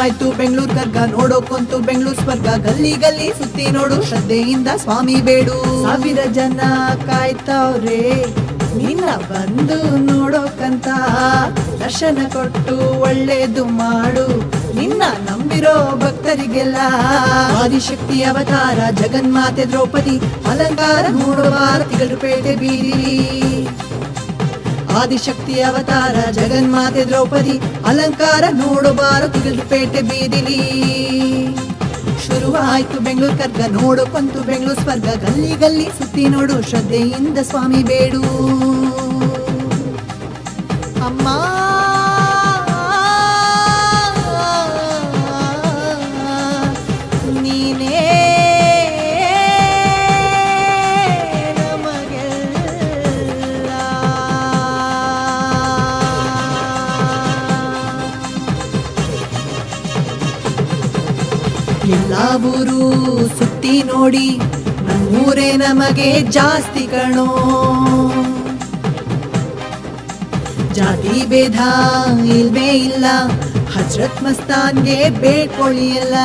ಶುರುವಾಯ್ತು ಬೆಂಗಳೂರು ಕರ್ಗ, ನೋಡೋಕಂತೂ ಬೆಂಗಳೂರು ಸ್ವರ್ಗ. ಗಲ್ಲಿ ಗಲ್ಲಿ ಸುತ್ತಿ ನೋಡು, ಶ್ರದ್ಧೆಯಿಂದ ಸ್ವಾಮಿ ಬೇಡು. ಸಾವಿರ ಜನ ಕಾಯ್ತವ್ರೆ ನಿನ್ನ ಬಂದು ನೋಡೋಕಂತ, ದರ್ಶನ ಕೊಟ್ಟು ಒಳ್ಳೇದು ಮಾಡು ನಿನ್ನ ನಂಬಿರೋ ಭಕ್ತರಿಗೆಲ್ಲ. ಆದಿಶಕ್ತಿ ಅವತಾರ ಜಗನ್ಮಾತೆ ದ್ರೌಪದಿ, ಅಲಂಕಾರ ನೋಡುವ ತಿಗಲುಪೇಟೆ ಬೀದಿ. ಆದಿಶಕ್ತಿ ಅವತಾರ ಜಗನ್ಮಾತೆ ದ್ರೌಪದಿ, ಅಲಂಕಾರ ನೋಡುವ ತಿಗಲುಪೇಟೆ ಬೀದಿಲಿ. ಶುರುವಾಯ್ತು ಬೆಂಗಳೂರು ಕರ್ಗ, ನೋಡೋಕಂತೂ ಬೆಂಗಳೂರು ಸ್ವರ್ಗ. ಗಲ್ಲಿ ಗಲ್ಲಿ ಸುತ್ತಿ ನೋಡು, ಶ್ರದ್ಧೆಯಿಂದ ಸ್ವಾಮಿ ಬೇಡು. ಅಮ್ಮ ನೀನೇ ನಮಗೆಲ್ಲ. ಎಲ್ಲ ಊರು ಸುತ್ತಿ ನೋಡಿ, ನಮ್ಮೂರೇ ನಮಗೆ ಜಾಸ್ತಿ ಕಣೋ. ಜಾತಿ ಭೇದ ಇಲ್ವೇ ಇಲ್ಲ, ಹಜರತ್ ಮಸ್ತಾನ್ಗೆ ಬೇಡ್ಕೊಳ್ಳಿ ಎಲ್ಲ.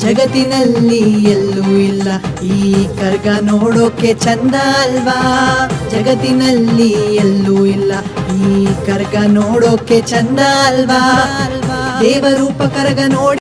ಜಗತ್ತಿನಲ್ಲಿ ಎಲ್ಲೂ ಇಲ್ಲ ಈ ಕರ್ಗ, ನೋಡೋಕೆ ಚಂದ ಅಲ್ವಾ. ಜಗತ್ತಿನಲ್ಲಿ ಎಲ್ಲೂ ಇಲ್ಲ ಈ ಕರ್ಗ, ನೋಡೋಕೆ ಚಂದ ಅಲ್ವಾ. ದೇವರೂಪ ಕರಗ ನೋಡಿ